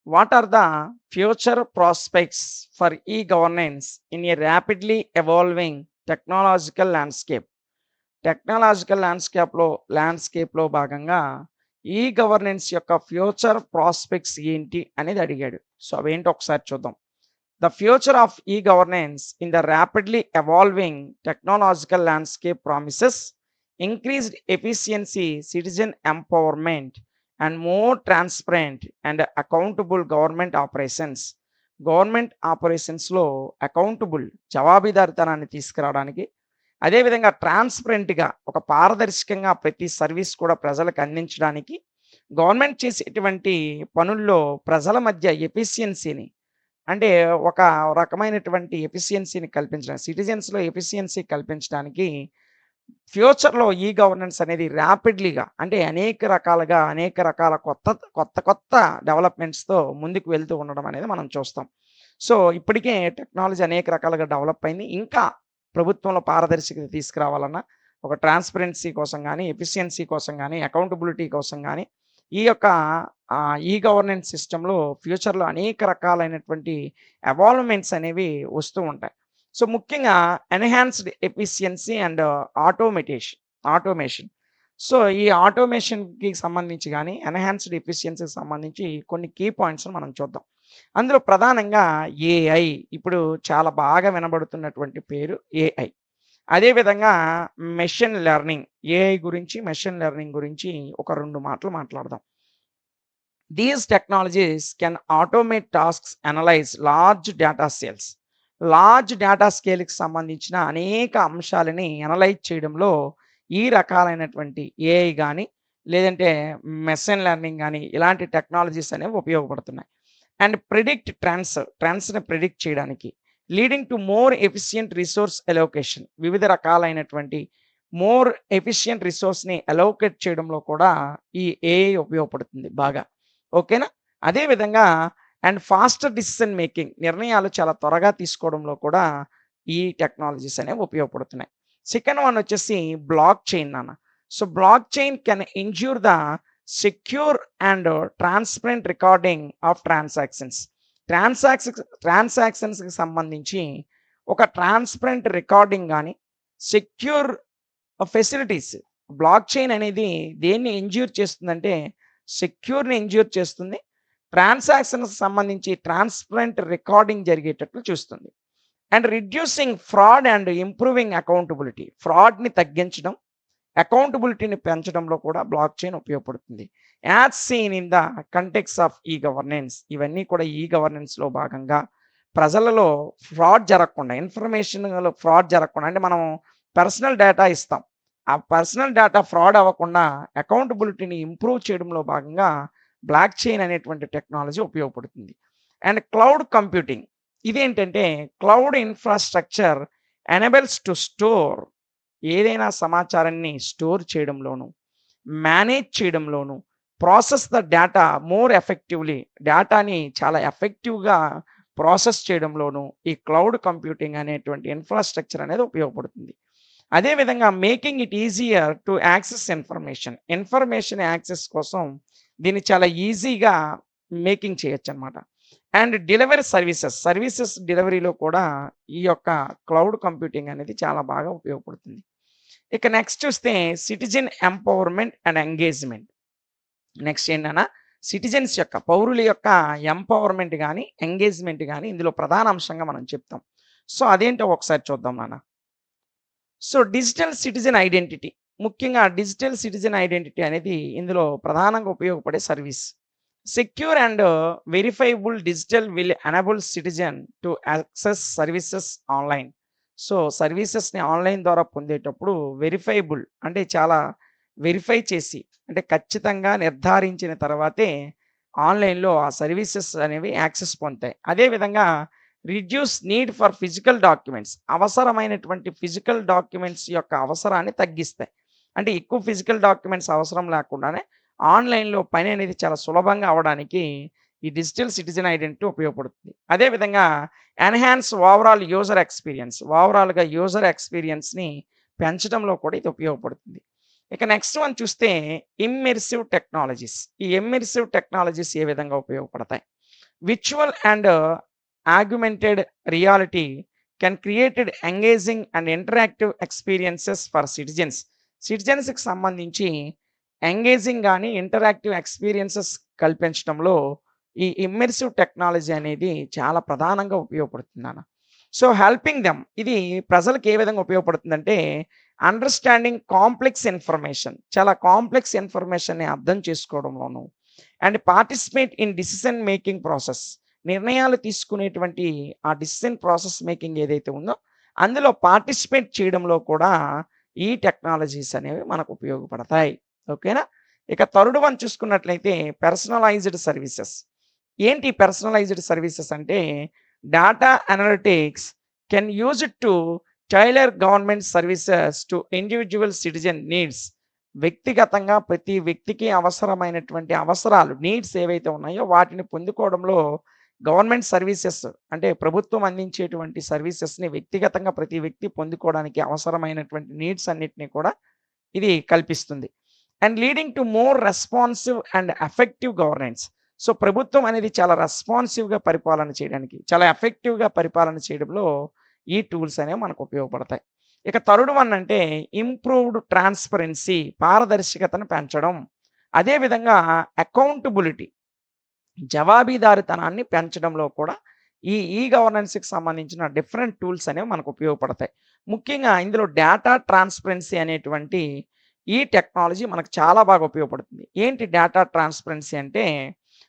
What are the future prospects for e-governance in a rapidly evolving technological landscape? Technological ల్యాండ్స్కేప్లో భాగంగా e governance యొక్క future prospects ఏంటి అనేది అడిగాడు. సో అవేంటో ఒకసారి చూద్దాం. The future of e governance in the rapidly evolving technological landscape promises increased efficiency, citizen empowerment and more transparent and accountable government operations. Government ఆపరేషన్స్లో అకౌంటబుల్ జవాబుదారితనాన్ని తీసుకురావడానికి, అదేవిధంగా ట్రాన్స్పరెంట్గా ఒక పారదర్శకంగా ప్రతి సర్వీస్ కూడా ప్రజలకు అందించడానికి, గవర్నమెంట్ చేసేటువంటి పనుల్లో ప్రజల మధ్య ఎఫిషియన్సీని, అంటే ఒక రకమైనటువంటి ఎఫిషియన్సీని కల్పించడానికి, సిటిజన్స్లో ఎఫిషియన్సీ కల్పించడానికి ఫ్యూచర్లో ఈ గవర్నెన్స్ అనేది ర్యాపిడ్లీగా, అంటే అనేక రకాల కొత్త డెవలప్మెంట్స్తో ముందుకు వెళ్తూ ఉండడం అనేది మనం చూస్తాం. సో ఇప్పటికే టెక్నాలజీ అనేక రకాలుగా డెవలప్ అయింది. ఇంకా ప్రభుత్వంలో పారదర్శకత తీసుకురావాలన్నా, ఒక ట్రాన్స్పరెన్సీ కోసం కానీ, ఎఫిషియన్సీ కోసం కానీ, అకౌంటబిలిటీ కోసం కానీ, ఈ యొక్క ఈ గవర్నెన్స్ సిస్టంలో ఫ్యూచర్లో అనేక రకాలైనటువంటి ఎవాల్వ్మెంట్స్ అనేవి వస్తూ ఉంటాయి. సో ముఖ్యంగా enhanced efficiency and automation. So ఈ ఆటోమేషన్కి సంబంధించి కానీ, ఎన్హాన్స్డ్ ఎఫిషియన్సీకి సంబంధించి కొన్ని కీ పాయింట్స్ మనం చూద్దాం. అందులో ప్రధానంగా ఏఐ, ఇప్పుడు చాలా బాగా వినబడుతున్నటువంటి పేరు ఏఐ. అదేవిధంగా మెషిన్ లెర్నింగ్, ఏఐ గురించి, మెషిన్ లెర్నింగ్ గురించి ఒక 2 మాటలు మాట్లాడదాం. These technologies can automate tasks, analyse large data స్కేల్కి సంబంధించిన అనేక అంశాలని అనలైజ్ చేయడంలో ఈ రకాలైనటువంటి ఏఐ కానీ, లేదంటే మెషిన్ లెర్నింగ్ కానీ, ఇలాంటి టెక్నాలజీస్ అనేవి ఉపయోగపడుతున్నాయి. అండ్ ప్రిడిక్ట్ ట్రెండ్స్ని ప్రిడిక్ట్ చేయడానికి, leading to more efficient resource allocation, వివిధ రకాలైనటువంటి మోర్ ఎఫిషియంట్ రిసోర్స్ని ఎలోకేట్ చేయడంలో కూడా ఈ ఏఐ ఉపయోగపడుతుంది బాగా. ఓకేనా? అదేవిధంగా అండ్ ఫాస్టర్ డిసిషన్ మేకింగ్, నిర్ణయాలు చాలా త్వరగా తీసుకోవడంలో కూడా ఈ టెక్నాలజీస్ అనేవి ఉపయోగపడుతున్నాయి. సెకండ్ వన్ వచ్చేసి బ్లాక్ చైన్ నాన్న. So blockchain can ensure the secure and transparent recording of ట్రాన్సాక్షన్స్కి సంబంధించి ఒక ట్రాన్స్పరెంట్ రికార్డింగ్ కానీ, సెక్యూర్ ఫెసిలిటీస్. బ్లాక్ చైన్ అనేది దేన్ని ఇంజ్యూర్ చేస్తుందంటే సెక్యూర్ని ఇంజ్యూర్ చేస్తుంది. ట్రాన్సాక్షన్స్కి సంబంధించి ట్రాన్స్పరెంట్ రికార్డింగ్ జరిగేటట్లు చూస్తుంది. And reducing fraud and improving accountability, ఫ్రాడ్ని తగ్గించడం, అకౌంటబిలిటీని పెంచడంలో కూడా బ్లాక్ చైన్ ఉపయోగపడుతుంది. As seen in the context of e governance, ఇవన్నీ కూడా ఈ గవర్నెన్స్లో భాగంగా ప్రజలలో ఫ్రాడ్ జరగకుండా, ఇన్ఫర్మేషన్లో ఫ్రాడ్ జరగకుండా, అంటే మనం పర్సనల్ డేటా ఇస్తాం, ఆ పర్సనల్ డేటా ఫ్రాడ్ అవ్వకుండా అకౌంటబిలిటీని ఇంప్రూవ్ చేయడంలో భాగంగా బ్లాక్ చైన్ అనేటువంటి టెక్నాలజీ ఉపయోగపడుతుంది. అండ్ క్లౌడ్ కంప్యూటింగ్, ఇదేంటంటే cloud infrastructure enables to store, ఏదైనా సమాచారాన్ని స్టోర్ చేయడంలోను, మేనేజ్ చేయడంలోను, process the data more effectively, డేటాని చాలా ఎఫెక్టివ్గా ప్రాసెస్ చేయడంలోను ఈ క్లౌడ్ కంప్యూటింగ్ అనేటువంటి ఇన్ఫ్రాస్ట్రక్చర్ అనేది ఉపయోగపడుతుంది. అదేవిధంగా making it easier to access information access కోసం దీన్ని చాలా ఈజీగా మేకింగ్ చేయొచ్చు అనమాట. అండ్ డెలివరీ సర్వీసెస్ డెలివరీలో కూడా ఈ యొక్క క్లౌడ్ కంప్యూటింగ్ అనేది చాలా బాగా ఉపయోగపడుతుంది. ఇక నెక్స్ట్ చూస్తే citizen empowerment and engagement. Next ఏంటన్నా, సిటిజన్స్ యొక్క, పౌరుల యొక్క ఎంపవర్మెంట్ కానీ, ఎంగేజ్మెంట్ కానీ ఇందులో ప్రధాన అంశంగా మనం చెప్తాం. సో అదేంటో ఒకసారి చూద్దాం నాన్న. సో డిజిటల్ సిటిజన్ ఐడెంటిటీ, ముఖ్యంగా డిజిటల్ సిటిజన్ ఐడెంటిటీ అనేది ఇందులో ప్రధానంగా ఉపయోగపడే service. Secure and verifiable digital will enable citizen to access services online. So సర్వీసెస్ని ఆన్లైన్ ద్వారా పొందేటప్పుడు వెరిఫైబుల్, అంటే చాలా వెరిఫై చేసి, అంటే ఖచ్చితంగా నిర్ధారించిన తర్వాతే ఆన్లైన్లో ఆ సర్వీసెస్ అనేవి యాక్సెస్ పొందుతాయి. అదేవిధంగా reduce need for physical documents, అవసరమైనటువంటి ఫిజికల్ డాక్యుమెంట్స్ యొక్క అవసరాన్ని తగ్గిస్తాయి. అంటే ఎక్కువ ఫిజికల్ డాక్యుమెంట్స్ అవసరం లేకుండానే ఆన్లైన్లో పని అనేది చాలా సులభంగా అవడానికి ఈ డిజిటల్ సిటిజన్ ఐడెంటిటీ ఉపయోగపడుతుంది. అదేవిధంగా ఎన్హాన్స్ ఓవరాల్గా యూజర్ ఎక్స్పీరియన్స్ని పెంచడంలో కూడా ఇది ఉపయోగపడుతుంది. ఇక నెక్స్ట్ వన్ చూస్తే ఇమ్మెర్సివ్ టెక్నాలజీస్. ఈ ఇమ్మెర్సివ్ టెక్నాలజీస్ ఏ విధంగా ఉపయోగపడతాయి? Virtual and augmented reality can created engaging and interactive experiences for citizens. సిటిజన్స్‌కి సంబంధించి ఎంగేజింగ్ గాని, ఇంటరాక్టివ్ ఎక్స్‌పీరియన్సెస్ కల్పించడంలో ఈ ఇమ్మర్సివ్ టెక్నాలజీ అనేది చాలా ప్రధానంగా ఉపయోగపడుతుందన్న. సో, హెల్పింగ్ దెమ్ ఇది ప్రజలకు ఏ విధంగా ఉపయోగపడుతుందంటే, అండర్‌స్టాండింగ్ కాంప్లెక్స్ ఇన్ఫర్మేషన్ చాలా కాంప్లెక్స్ ఇన్ఫర్మేషన్‌ని అర్థం చేసుకోవడంలోను, and participate in decision making process నిర్ణయాలు తీసుకునేటువంటి ఆ డిసిషన్ ప్రాసెస్ మేకింగ్ ఏదైతే ఉందో, అందులో పార్టిసిపేట్ చేయడంలో కూడా ఈ టెక్నాలజీస్ అనేవి మనకు ఉపయోగపడతాయి. ఓకేనా? ఇక థర్డ్ వన్ చూసుకున్నట్లయితే పర్సనలైజ్డ్ సర్వీసెస్. ఏంటి పర్సనలైజ్డ్ సర్వీసెస్ అంటే, data analytics can use it to tailor government services to individual citizen needs. వ్యక్తిగతంగా ప్రతి వ్యక్తికి అవసరమైనటువంటి అవసరాలు, నీడ్స్ ఏవైతే ఉన్నాయో వాటిని పొందుకోవడంలో గవర్నమెంట్ సర్వీసెస్ అంటే ప్రభుత్వం అందించేటువంటి సర్వీసెస్‌ని వ్యక్తిగతంగా ప్రతి వ్యక్తి పొందుకోవడానికి అవసరమైనటువంటి నీడ్స్ అన్నిటిని కూడా ఇది కల్పిస్తుంది. And leading to more responsive and effective governance. So, ప్రభుత్వం అనేది చాలా రెస్పాన్సివ్‌గా పరిపాలన చేయడానికి, చాలా ఎఫెక్టివ్‌గా పరిపాలన చేయడంలో ఈ టూల్స్ అనేవి మనకు ఉపయోగపడతాయి. ఇక థర్డ్ వన్ అంటే ఇంప్రూవ్డ్ ట్రాన్స్‌పరెన్సీ పారదర్శకతను పెంచడం. అదే విధంగా అకౌంటబిలిటీ జవాబీదారీతనాన్ని పెంచడంలో కూడా ఈ గవర్నెన్స్‌కి సంబంధించిన డిఫరెంట్ టూల్స్ అనేవి మనకు ఉపయోగపడతాయి. ముఖ్యంగా ఇందులో డేటా ట్రాన్స్‌పరెన్సీ అనేటువంటి ఈ టెక్నాలజీ మనకు చాలా బాగా ఉపయోగపడుతుంది. ఏంటి డేటా ట్రాన్స్‌పరెన్సీ అంటే,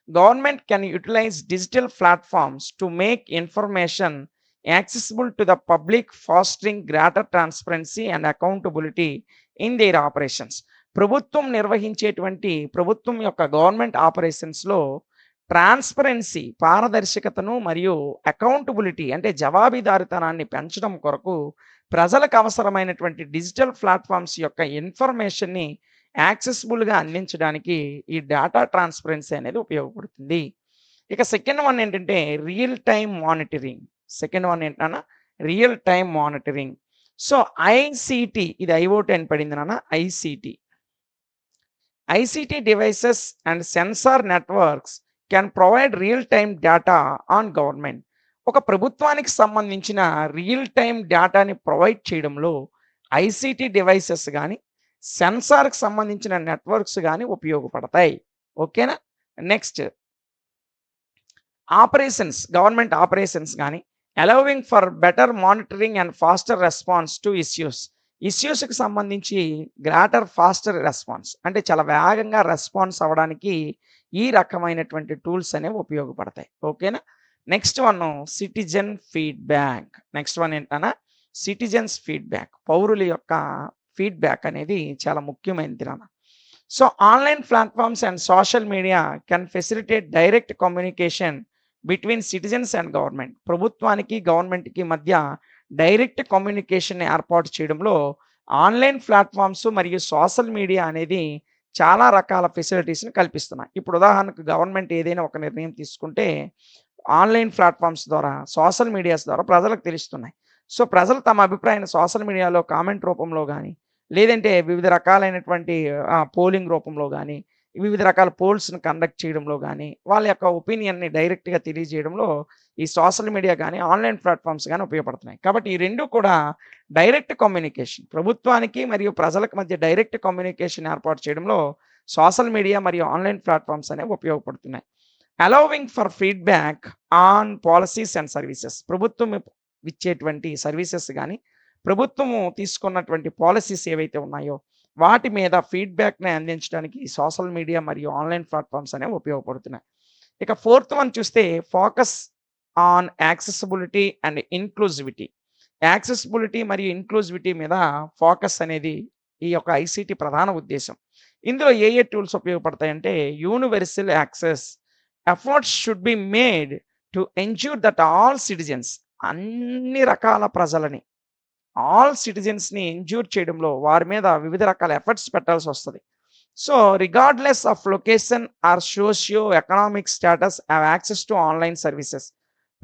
government can utilize digital platforms to make information accessible to the public fostering greater transparency and accountability in their operations. ప్రభుత్వం యొక్క గవర్నమెంట్ ఆపరేషన్స్‌లో ట్రాన్స్‌పరెన్సీ పారదర్శకతను మరియు అకౌంటబిలిటీ అంటే జవాబుదారీతనాన్ని పెంచడం కొరకు ప్రజలకు అవసరమైనటువంటి డిజిటల్ ప్లాట్‌ఫార్మ్స్ యొక్క ఇన్ఫర్మేషన్‌ని యాక్సెసిబుల్‌గా అందించడానికి ఈ డేటా ట్రాన్స్‌పరెన్సీ అనేది ఉపయోగపడుతుంది. ఇక సెకండ్ వన్ ఏంటంటే real time monitoring. Second one ఏంటన్నా real time monitoring. So, ICT ఇది ఐఓటీ అని పడింది నాన్న ICT. ICT devices and sensor networks can provide real time data on government. ఒక ప్రభుత్వానికి సంబంధించిన రియల్ టైమ్ డేటాని ప్రొవైడ్ చేయడంలో ఐసీటీ డివైసెస్ గానీ, సెన్సార్‌కి సంబంధించిన నెట్వర్క్స్ గానీ ఉపయోగపడతాయి. ఓకేనా? నెక్స్ట్ గవర్నమెంట్ ఆపరేషన్స్ గానీ, allowing for better monitoring and faster response to issues. ఇష్యూస్‌కి సంబంధించి గ్రేటర్ ఫాస్టర్ రెస్పాన్స్ అంటే చాలా వేగంగా రెస్పాన్స్ అవ్వడానికి ఈ రకమైనటువంటి టూల్స్ అనేవి ఉపయోగపడతాయి. ఓకేనా? Next one citizen feedback. Next one ఏంటన్నా సిటిజన్స్ ఫీడ్‌బ్యాక్. పౌరుల యొక్క ఫీడ్‌బ్యాక్ అనేది చాలా ముఖ్యమైనది నాన్న. So, online platforms and social media can facilitate direct communication between citizens and government. ప్రభుత్వానికి, గవర్నమెంట్‌కి మధ్య డైరెక్ట్ కమ్యూనికేషన్‌ని ఏర్పాటు చేయడంలో ఆన్‌లైన్ ప్లాట్‌ఫార్మ్స్ మరియు సోషల్ మీడియా అనేది చాలా రకాల ఫెసిలిటీస్‌ని కల్పిస్తున్నాయి. ఇప్పుడు ఉదాహరణకు గవర్నమెంట్ ఏదైనా ఒక నిర్ణయం తీసుకుంటే ఆన్‌లైన్ ప్లాట్‌ఫార్మ్స్ ద్వారా, సోషల్ మీడియాస్ ద్వారా ప్రజలకు తెలుస్తున్నాయి. సో, ప్రజలు తమ అభిప్రాయాన్ని సోషల్ మీడియాలో కామెంట్ రూపంలో గానీ, లేదంటే వివిధ రకాలైనటువంటి పోలింగ్ రూపంలో గానీ, వివిధ రకాల పోల్స్‌ని కండక్ట్ చేయడంలో గానీ, వాళ్ళ యొక్క ఒపీనియన్‌ని డైరెక్ట్‌గా తెలియజేయడంలో ఈ సోషల్ మీడియా గానీ, ఆన్‌లైన్ ప్లాట్‌ఫార్మ్స్ గానీ ఉపయోగపడుతున్నాయి. కాబట్టి ఈ 2 కూడా డైరెక్ట్ కమ్యూనికేషన్ ప్రభుత్వానికి మరియు ప్రజలకు మధ్య డైరెక్ట్ కమ్యూనికేషన్ ఏర్పాటు చేయడంలో సోషల్ మీడియా మరియు ఆన్‌లైన్ ప్లాట్‌ఫార్మ్స్ అనేవి ఉపయోగపడుతున్నాయి. Allowing for feedback on policies and services. ప్రభుత్వం ఇచ్చేటువంటి సర్వీసెస్ గానీ, ప్రభుత్వము తీసుకున్నటువంటి పాలిసీస్ ఏవైతే ఉన్నాయో వాటి మీద ఫీడ్‌బ్యాక్‌ని అందించడానికి సోషల్ మీడియా మరియు ఆన్‌లైన్ ప్లాట్‌ఫార్మ్స్ అనేవి ఉపయోగపడుతున్నాయి. ఇక ఫోర్త్ వన్ చూస్తే focus on accessibility and ఇన్క్లూజివిటీ. Accessibility మరియు ఇన్క్లూజివిటీ మీద ఫోకస్ అనేది ఈ యొక్క ఐసీటీ ప్రధాన ఉద్దేశ్యం. ఇందులో ఏ టూల్స్ ఉపయోగపడతాయంటే universal access. Efforts should be made to ensure that all citizens అన్ని రకాల ప్రజలని, ఆల్ సిటిజన్స్‌ని ఎన్ష్యూర్ చేయడంలో వారి మీద వివిధ రకాల ఎఫర్ట్స్ పెట్టాల్సొస్తది. So, regardless of location or socio economic status have access to online services.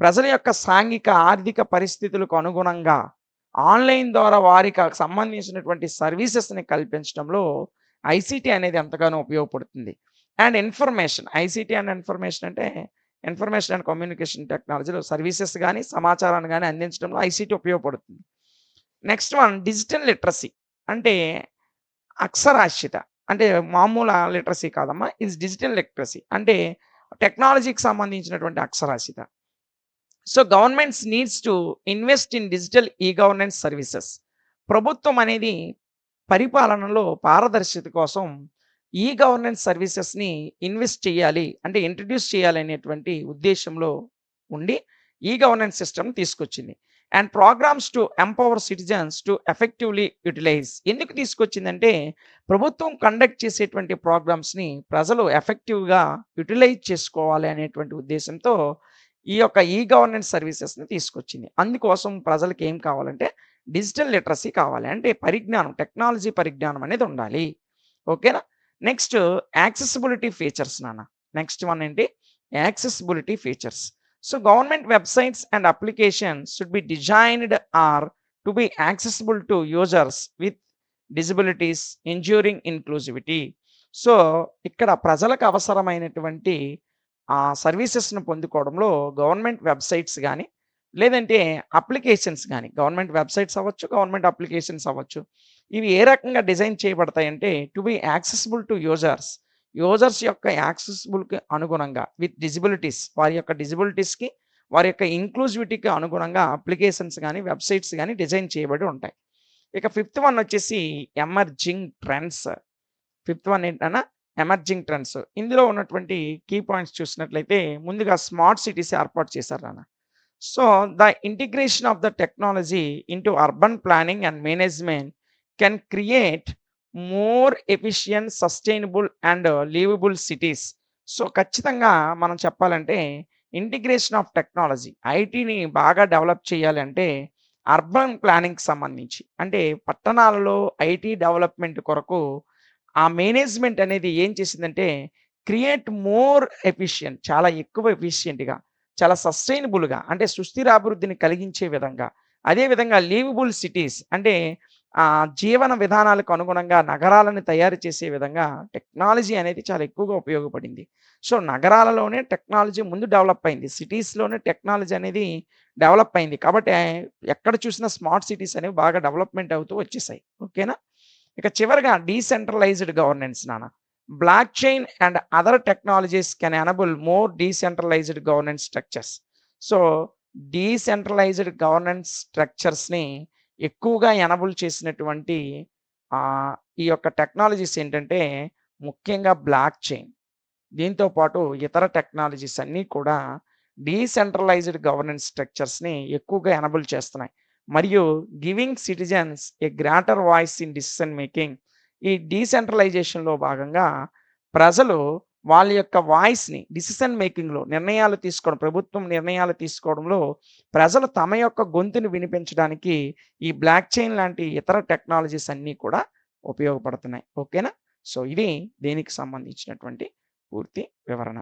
ప్రజల యొక్క సాంఘిక, ఆర్థిక పరిస్థితులకు అనుగుణంగా ఆన్‌లైన్ ద్వారా వారికి సంబంధించినటువంటి సర్వీసెస్‌ని కల్పించడంలో ఐసీటీ అనేది ఎంతగానో ఉపయోగపడుతుంది. And information, ICT and information అంటే ఇన్ఫర్మేషన్ అండ్ కమ్యూనికేషన్ టెక్నాలజీలో సర్వీసెస్ గాని, సమాచారాన్ని గాని అందించడంలో ఐసీటీ ఉపయోగపడుతుంది. నెక్స్ట్ వన్ డిజిటల్ లిటరసీ అంటే అక్షరాస్యత. అంటే మామూలు లిటరసీ కాదమ్మా. ఇది డిజిటల్ లిటరసీ. అంటే టెక్నాలజీకి సంబంధించినటువంటి అక్షరాస్యత. So governments needs to invest in digital governance services. ప్రభుత్వం అనేది పరిపాలనలో పారదర్శకత కోసం గవర్నెన్స్ సర్వీసెస్‌ని ఇన్వెస్ట్ చేయాలి. అంటే ఇంట్రొడ్యూస్ చేయాలి అనేటువంటి ఉద్దేశ్యంలో ఉండి గవర్నెన్స్ సిస్టమ్ తీసుకొచ్చింది. And programs to empower citizens to effectively utilize. ఎందుకు తీసుకొచ్చిందంటే ప్రభుత్వం కండక్ట్ చేసేటువంటి ప్రోగ్రామ్స్‌ని ప్రజలు ఎఫెక్టివ్‌గా యుటిలైజ్ చేసుకోవాలి అనేటువంటి ఉద్దేశ్యంతో ఈ యొక్క గవర్నెన్స్ సర్వీసెస్‌ని తీసుకొచ్చింది. అందుకోసం ప్రజలకి ఏం కావాలంటే డిజిటల్ లిటరసీ కావాలి. అంటే పరిజ్ఞానం, టెక్నాలజీ పరిజ్ఞానం అనేది ఉండాలి. ఓకేనా? నెక్స్ట్ యాక్సెసిబిలిటీ ఫీచర్స్ నాన్న. నెక్స్ట్ వన్ ఏంటి? Accessibility features. So government websites and applications should be designed or to be accessible to users with disabilities ensuring inclusivity. So ఇక్కడ ప్రజలకు అవసరమైనటువంటి సర్వీసెస్‌ను పొందుకోవడంలో గవర్నమెంట్ వెబ్‌సైట్స్ గాని, లేదంటే అప్లికేషన్స్ గాని, గవర్నమెంట్ వెబ్‌సైట్స్ అవ్వచ్చు, government applications అవ్వచ్చు. ఇవి ఏ రకంగా డిజైన్ చేయబడతాయంటే to be accessible to users. Users యొక్క యాక్సెసిబుల్‌కి అనుగుణంగా విత్ డిజబిలిటీస్, వారి యొక్క డిజబిలిటీస్‌కి, వారి యొక్క ఇంక్లూజివిటీకి అనుగుణంగా అప్లికేషన్స్ గాని, వెబ్‌సైట్స్ గాని డిజైన్ చేయబడి ఉంటాయి. ఇక ఫిఫ్త్ వన్ వచ్చేసి ఎమర్జింగ్ ట్రెండ్స్. ఫిఫ్త్ వన్ ఏంటన్నా? Emerging trends. ఇందులో ఉన్నటువంటి కీ పాయింట్స్ చూసినట్లయితే ముందుగా స్మార్ట్ సిటీస్ ఏర్పాటు చేశారు నాన్న. So the integration of the technology into urban planning and management can create more efficient, sustainable and liveable cities. So ఖచ్చితంగా మనం చెప్పాలంటే ఇంటిగ్రేషన్ ఆఫ్ టెక్నాలజీ, ఐటీని బాగా డెవలప్ చేయాలి అంటే అర్బన్ ప్లానింగ్‌కి సంబంధించి అంటే పట్టణాలలో ఐటీ డెవలప్‌మెంట్ కొరకు ఆ మేనేజ్మెంట్ అనేది ఏం చేసిందంటే క్రియేట్ మోర్ ఎఫిషియంట్, చాలా ఎక్కువ ఎఫిషియంట్‌గా, చాలా సస్టైనబుల్‌గా అంటే సుస్థిర అభివృద్ధిని కలిగించే విధంగా, అదే విధంగా లివబుల్ సిటీస్ అంటే జీవన విధానాలకు అనుగుణంగా నగరాలను తయారు చేసే విధంగా టెక్నాలజీ అనేది చాలా ఎక్కువగా ఉపయోగపడింది. సో నగరాలలోనే టెక్నాలజీ ముందు డెవలప్ అయింది. సిటీస్‌లోనే టెక్నాలజీ అనేది డెవలప్ అయింది. కాబట్టి ఎక్కడ చూసినా స్మార్ట్ సిటీస్ అనేవి బాగా డెవలప్‌మెంట్ అవుతూ వచ్చేసాయి. ఓకేనా? ఇక చివరగా డీసెంట్రలైజ్డ్ గవర్నెన్స్ నాన్న. Blockchain and other technologies can enable more decentralised governance structures. So decentralised governance స్ట్రక్చర్స్‌ని ఎక్కువగా ఎనబుల్ చేసినటువంటి ఈ యొక్క టెక్నాలజీస్ ఏంటంటే ముఖ్యంగా బ్లాక్ చైన్. దీంతో పాటు ఇతర టెక్నాలజీస్ అన్నీ కూడా డీసెంట్రలైజ్డ్ గవర్నెన్స్ స్ట్రక్చర్స్‌ని ఎక్కువగా ఎనబుల్ చేస్తున్నాయి. మరియు giving citizens A greater voice in decision making. ఈ డీసెంట్రలైజేషన్‌లో భాగంగా ప్రజలు వాళ్ళ యొక్క వాయిస్‌ని డిసిషన్ మేకింగ్‌లో, నిర్ణయాలు తీసుకోవడం, ప్రభుత్వం నిర్ణయాలు తీసుకోవడంలో ప్రజలు తమ యొక్క గొంతుని వినిపించడానికి ఈ బ్లాక్ చైన్ లాంటి ఇతర టెక్నాలజీస్ అన్నీ కూడా ఉపయోగపడుతున్నాయి. ఓకేనా? సో ఇది దీనికి సంబంధించినటువంటి పూర్తి వివరణ.